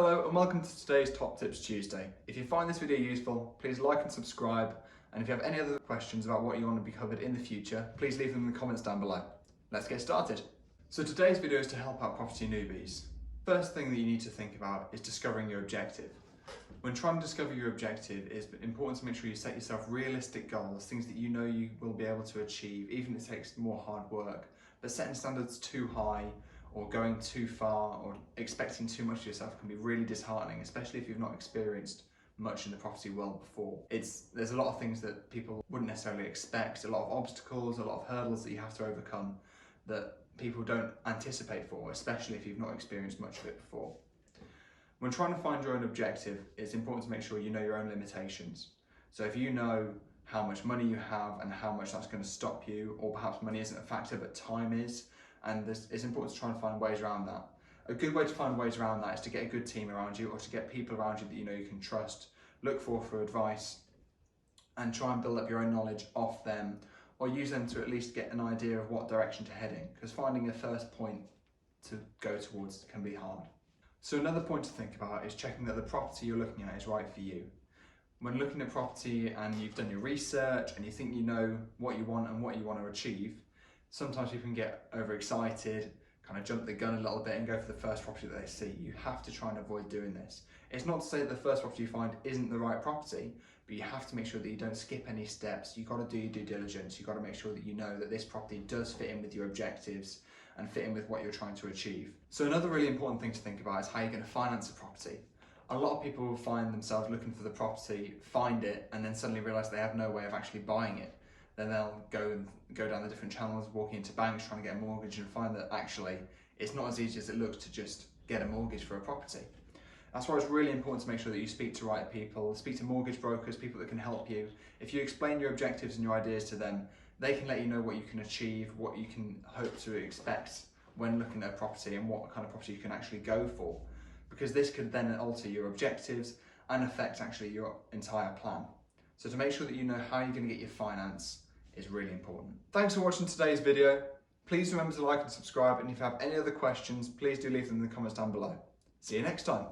Hello and welcome to today's Top Tips Tuesday. If you find this video useful, please like and subscribe, and if you have any other questions about what you want to be covered in the future, please leave them in the comments down below. Let's get started. So today's video is to help out property newbies. First thing that you need to think about is discovering your objective. When trying to discover your objective, it's important to make sure you set yourself realistic goals, things that you know you will be able to achieve, even if it takes more hard work. But setting standards too high or going too far or expecting too much of yourself can be really disheartening, especially if you've not experienced much in the property world before. There's a lot of things that people wouldn't necessarily expect, a lot of obstacles, a lot of hurdles that you have to overcome that people don't anticipate for, especially if you've not experienced much of it before. When trying to find your own objective, it's important to make sure you know your own limitations. So if you know how much money you have and how much that's going to stop you, or perhaps money isn't a factor but time is, and it's important to try and find ways around that. A good way to find ways around that is to get a good team around you, or to get people around you that you know you can trust, look for advice, and try and build up your own knowledge off them, or use them to at least get an idea of what direction to head in, because finding a first point to go towards can be hard. So another point to think about is checking that the property you're looking at is right for you. When looking at property and you've done your research and you think you know what you want and what you want to achieve, sometimes you can get overexcited, kind of jump the gun a little bit and go for the first property that they see. You have to try and avoid doing this. It's not to say that the first property you find isn't the right property, but you have to make sure that you don't skip any steps. You've got to do your due diligence. You've got to make sure that you know that this property does fit in with your objectives and fit in with what you're trying to achieve. So another really important thing to think about is how you're going to finance a property. A lot of people will find themselves looking for the property, find it, and then suddenly realise they have no way of actually buying it. Then they'll go down the different channels, walking into banks, trying to get a mortgage, and find that actually it's not as easy as it looks to just get a mortgage for a property. That's why it's really important to make sure that you speak to right people, speak to mortgage brokers, people that can help you. If you explain your objectives and your ideas to them, they can let you know what you can achieve, what you can hope to expect when looking at a property, and what kind of property you can actually go for. Because this could then alter your objectives and affect actually your entire plan. So to make sure that you know how you're going to get your finance is really important. Thanks for watching today's video. Please remember to like and subscribe, and if you have any other questions, please do leave them in the comments down below. See you next time.